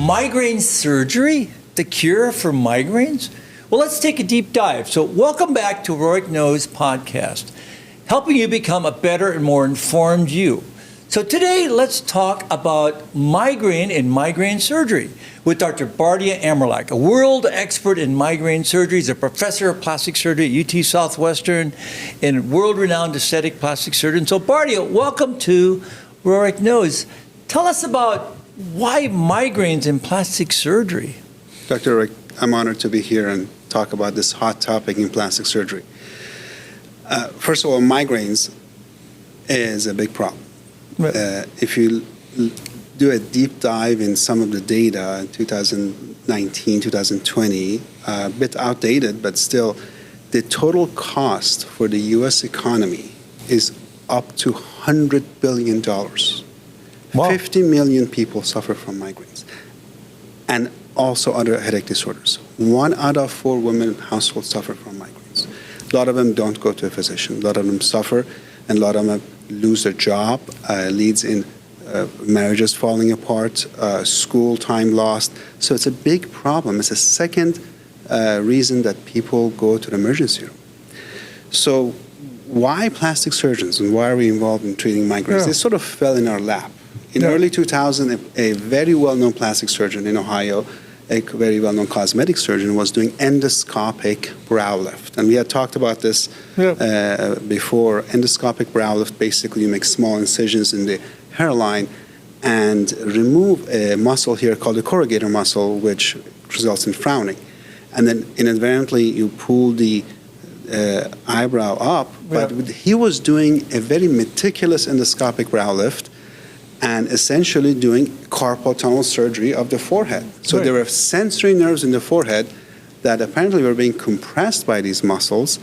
Migraine surgery, the cure for migraines? Well, let's take a deep dive. So welcome back to Rohrich Knows podcast, helping you become a better and more informed you. So today, let's talk about migraine and migraine surgery with Dr. Bardia Amirlak, a world expert in migraine surgery. He's a professor of plastic surgery at UT Southwestern and world-renowned aesthetic plastic surgeon. So Bardia, welcome to Rohrich Knows. Tell us about why migraines and plastic surgery? Dr. Rohrich, I'm honored to be here and talk about this hot topic in plastic surgery. First of all, migraines is a big problem. Right. If you do a deep dive in some of the data in 2019, 2020, a bit outdated, but still, the total cost for the U.S. economy is up to $100 billion. Wow. 50 million people suffer from migraines and also other headache disorders. 1 out of 4 women in households suffer from migraines. A lot of them don't go to a physician. A lot of them suffer, and a lot of them lose their job, leads in marriages falling apart, school time lost. So it's a big problem. It's a second reason that people go to the emergency room. So why plastic surgeons and why are we involved in treating migraines? Yeah. They sort of fell in our lap. In early 2000, a very well-known plastic surgeon in Ohio, a very well-known cosmetic surgeon, was doing endoscopic brow lift. And we had talked about this before. Endoscopic brow lift, basically you make small incisions in the hairline and remove a muscle here called the corrugator muscle, which results in frowning. And then inadvertently you pull the eyebrow up. But he was doing a very meticulous endoscopic brow lift and essentially doing carpal tunnel surgery of the forehead. So there were sensory nerves in the forehead that apparently were being compressed by these muscles,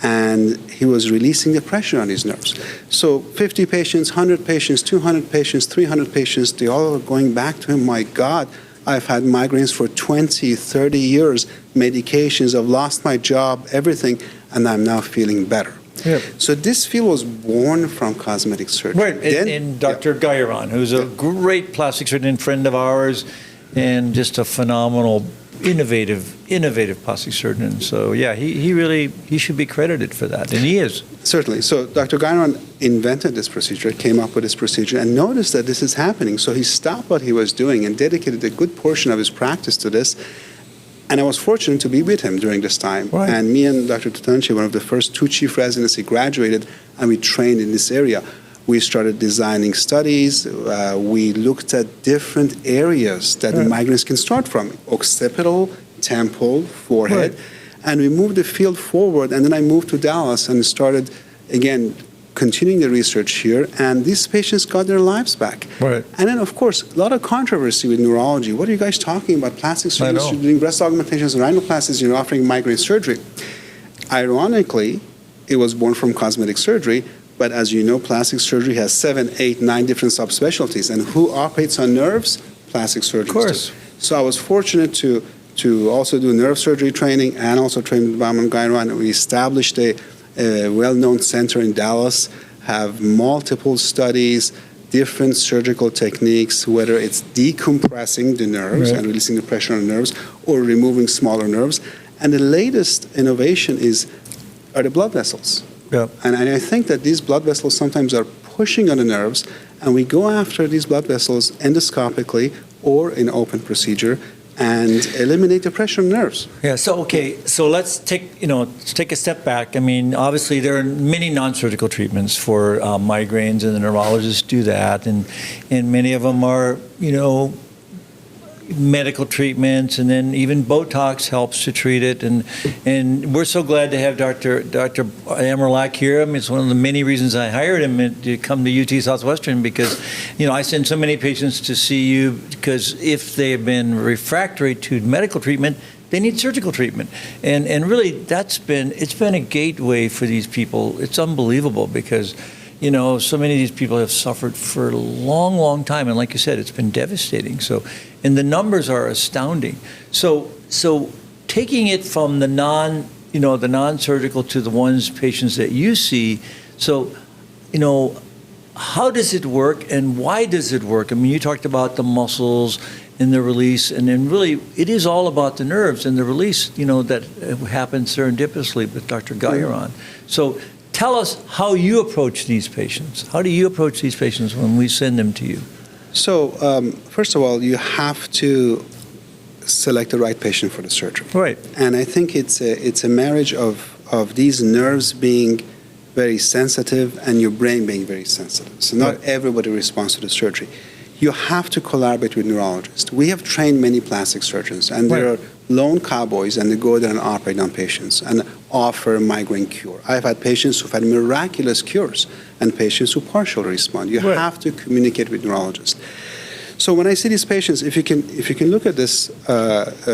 and he was releasing the pressure on these nerves. So 50 patients, 100 patients, 200 patients, 300 patients, they all are going back to him, my God, I've had migraines for 20, 30 years, medications, I've lost my job, everything, and I'm now feeling better. Yeah. So this field was born from cosmetic surgery. Right, and Dr. Guyron, who's a great plastic surgeon, friend of ours, and just a phenomenal, innovative plastic surgeon. So yeah, he should be credited for that, and he is. Certainly. So Dr. Guyron invented this procedure, came up with this procedure, and noticed that this is happening. So he stopped what he was doing and dedicated a good portion of his practice to this. And I was fortunate to be with him during this time. Right. And me and Dr. Tutanchi, one of the first 2 chief residency, graduated, and we trained in this area. We started designing studies. We looked at different areas that migraines can start from: occipital, temple, forehead. Right. And we moved the field forward. And then I moved to Dallas and started, again, continuing the research here, and these patients got their lives back. Right. And then, of course, a lot of controversy with neurology. What are you guys talking about? Plastic surgery, you're doing breast augmentations and rhinoplasties, you're offering migraine surgery. Ironically, it was born from cosmetic surgery, but as you know, plastic surgery has 7, 8, 9 different subspecialties, and who operates on nerves? Plastic surgery. Of course. So I was fortunate to also do nerve surgery training and also train with Dr. Guyron. We established a well-known center in Dallas, have multiple studies, different surgical techniques, whether it's decompressing the nerves and releasing the pressure on the nerves or removing smaller nerves. And the latest innovation are the blood vessels. Yeah. And I think that these blood vessels sometimes are pushing on the nerves, and we go after these blood vessels endoscopically or in open procedure and eliminate the pressure on nerves. Yeah, so let's take a step back. I mean, obviously there are many non-surgical treatments for migraines, and the neurologists do that, and many of them are, medical treatments, and then even Botox helps to treat it, and we're so glad to have Dr. Amirlak here. I mean, it's one of the many reasons I hired him to come to UT Southwestern, because I send so many patients to see you because if they've been refractory to medical treatment, they need surgical treatment, and really it's been a gateway for these people. It's unbelievable because so many of these people have suffered for a long, long time. And like you said, it's been devastating. So, and the numbers are astounding. So taking it from the non-surgical to the patients that you see. So, how does it work and why does it work? I mean, you talked about the muscles in the release. And then really, it is all about the nerves and the release, that happens serendipitously with Dr. Gayaran. So tell us how you approach these patients. How do you approach these patients when we send them to you? So, first of all, you have to select the right patient for the surgery. Right. And I think it's a marriage of these nerves being very sensitive and your brain being very sensitive. So not everybody responds to the surgery. You have to collaborate with neurologists. We have trained many plastic surgeons, and there are lone cowboys, and they go there and operate on patients and offer migraine cure. I've had patients who've had miraculous cures and patients who partially respond. You have to communicate with neurologists. So when I see these patients, if you can look at this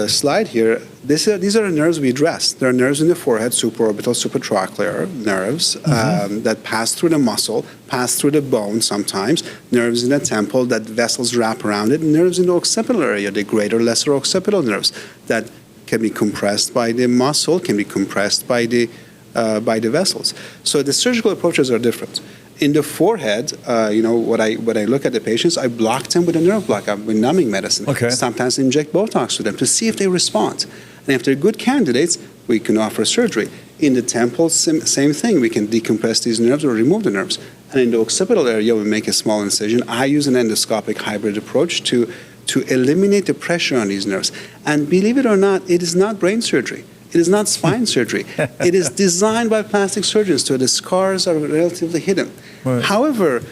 slide here, these are the nerves we address. There are nerves in the forehead, supraorbital, supratrochlear nerves that pass through the muscle, pass through the bone sometimes, nerves in the temple that vessels wrap around it, nerves in the occipital area, the greater, lesser occipital nerves that can be compressed by the muscle, can be compressed by the vessels. So the surgical approaches are different. In the forehead, when I look at the patients, I block them with a nerve block, with numbing medicine. Okay. Sometimes inject Botox to them to see if they respond. And if they're good candidates, we can offer surgery. In the temple, same thing. We can decompress these nerves or remove the nerves. And in the occipital area, we make a small incision. I use an endoscopic hybrid approach to eliminate the pressure on these nerves. And believe it or not, it is not brain surgery. It is not spine surgery. It is designed by plastic surgeons so the scars are relatively hidden. Right. However,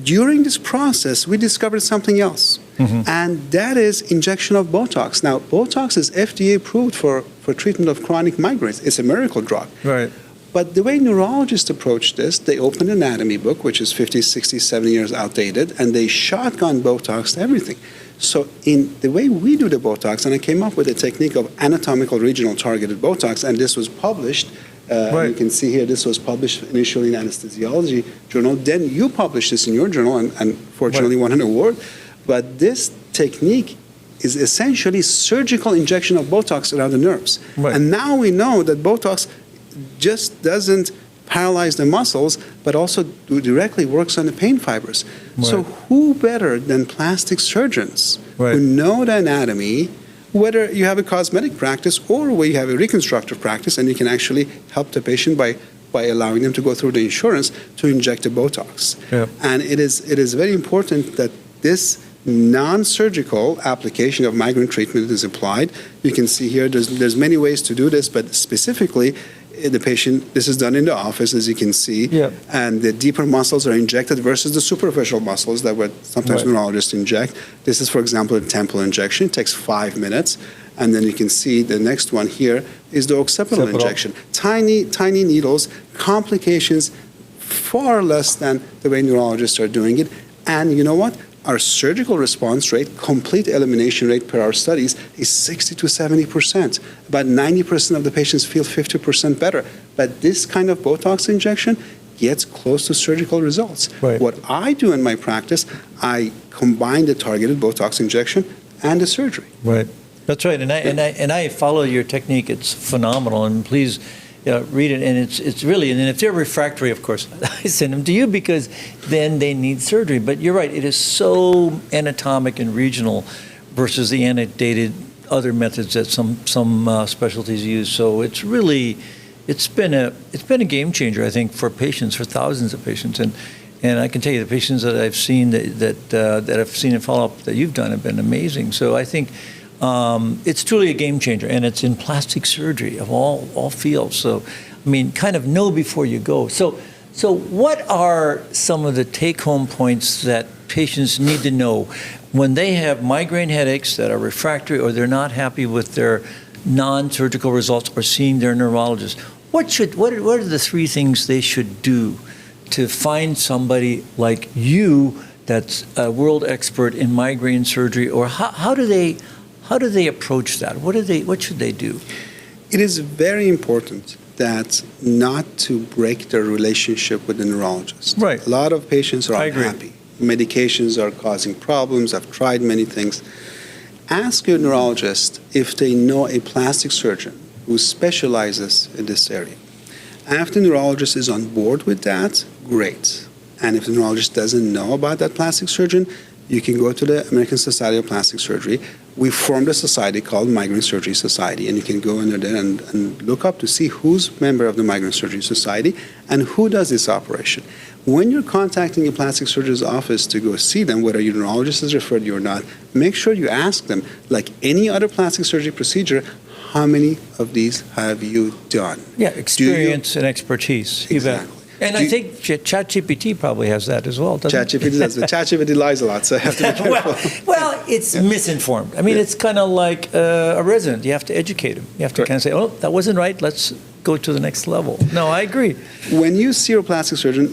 during this process, we discovered something else, and that is injection of Botox. Now, Botox is FDA approved for treatment of chronic migraines. It's a miracle drug. Right. But the way neurologists approach this, they open an anatomy book, which is 50, 60, 70 years outdated, and they shotgun Botox to everything. So in the way we do the Botox, and I came up with a technique of anatomical regional targeted Botox, and this was published. You can see here, this was published initially in Anesthesiology Journal. Then you published this in your journal and fortunately won an award. But this technique is essentially surgical injection of Botox around the nerves. Right. And now we know that Botox just doesn't paralyze the muscles, but also directly works on the pain fibers. Right. So who better than plastic surgeons Right. who know the anatomy, whether you have a cosmetic practice or where you have a reconstructive practice, and you can actually help the patient by allowing them to go through the insurance to inject the Botox. Yeah. And it is very important that this non-surgical application of migraine treatment is applied. You can see here there's many ways to do this, but specifically the patient, this is done in the office, as you can see, and the deeper muscles are injected versus the superficial muscles that would sometimes neurologists inject. This is, for example, a temple injection. It takes 5 minutes. And then you can see the next one here is the occipital injection. Tiny, tiny needles, complications far less than the way neurologists are doing it. And you know what? Our surgical response rate, complete elimination rate per our studies, is 60 to 70%. About 90% of the patients feel 50% better. But this kind of Botox injection gets close to surgical results. Right. What I do in my practice, I combine the targeted Botox injection and the surgery. Right. That's right. And I follow your technique. It's phenomenal. And please read it. And it's really, and then if they're refractory, of course, I send them to you because then they need surgery. But you're right. It is so anatomic and regional versus the antedated other methods that some specialties use. So it's really, it's been a game changer, I think, for patients, for thousands of patients. And I can tell you the patients that I've seen that I've seen in follow-up that you've done have been amazing. So I think it's truly a game changer, and it's in plastic surgery of all fields. So, I mean, kind of know before you go. So what are some of the take-home points that patients need to know when they have migraine headaches that are refractory or they're not happy with their non-surgical results or seeing their neurologist? What are the 3 things they should do to find somebody like you that's a world expert in migraine surgery, or how do they approach that? What should they do? It is very important that not to break their relationship with the neurologist. Right. A lot of patients are I agree. unhappy. Medications are causing problems. I've tried many things. Ask your neurologist if they know a plastic surgeon who specializes in this area. And if the neurologist is on board with that, great. And if the neurologist doesn't know about that plastic surgeon, you can go to the American Society of Plastic Surgery. We formed a society called Migraine Surgery Society, and you can go under there and look up to see who's member of the Migraine Surgery Society and who does this operation. When you're contacting a plastic surgeon's office to go see them, whether your neurologist has referred you or not, make sure you ask them, like any other plastic surgery procedure, how many of these have you done? Yeah, experience and expertise. Exactly. And I think ChatGPT probably has that as well, doesn't it? ChatGPT does, but ChatGPT lies a lot, so I have to be careful. well, it's misinformed. I mean, it's kind of like a resident. You have to educate him. You have to kind of say, oh, that wasn't right. Let's go to the next level. No, I agree. When you see a plastic surgeon,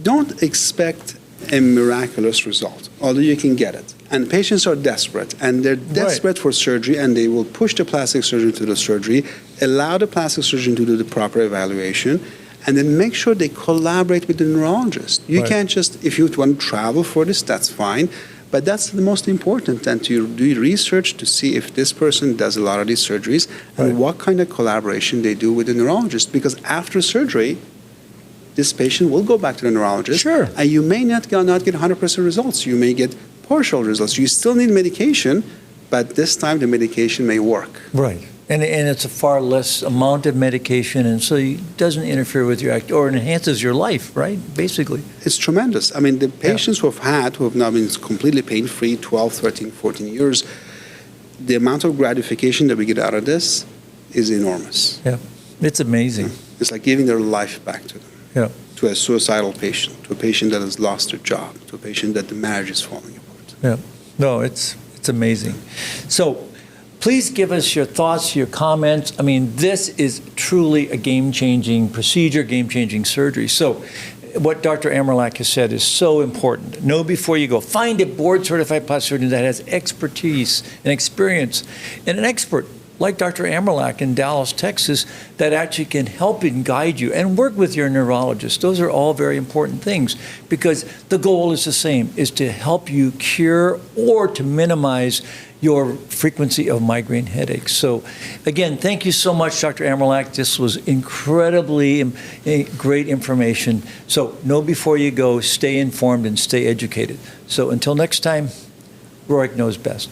don't expect a miraculous result, although you can get it. And patients are desperate, and they're desperate for surgery, and they will push the plastic surgeon to the surgery, allow the plastic surgeon to do the proper evaluation, and then make sure they collaborate with the neurologist. You can't just, if you want to travel for this, that's fine, but that's the most important, and to do research to see if this person does a lot of these surgeries and what kind of collaboration they do with the neurologist, because after surgery, this patient will go back to the neurologist, and you may not get 100% results. You may get partial results. You still need medication, but this time the medication may work. Right. And it's a far less amount of medication, and so it doesn't interfere with your act, or enhances your life, right, basically. It's tremendous. I mean, the patients who have now been completely pain-free 12, 13, 14 years, the amount of gratification that we get out of this is enormous. Yeah, it's amazing. It's like giving their life back to them. Yeah. To a suicidal patient, to a patient that has lost their job, to a patient that the marriage is falling apart. Yeah. No, it's amazing. So please give us your thoughts, your comments. I mean, this is truly a game-changing procedure, game-changing surgery. So what Dr. Amirlak has said is so important. Know before you go. Find a board-certified plastic surgeon that has expertise and experience, and an expert like Dr. Amirlak in Dallas, Texas, that actually can help and guide you, and work with your neurologist. Those are all very important things, because the goal is the same, is to help you cure or to minimize your frequency of migraine headaches. So again, thank you so much, Dr. Amirlak. This was incredibly great information. So know before you go, stay informed and stay educated. So until next time, Rohrich knows best.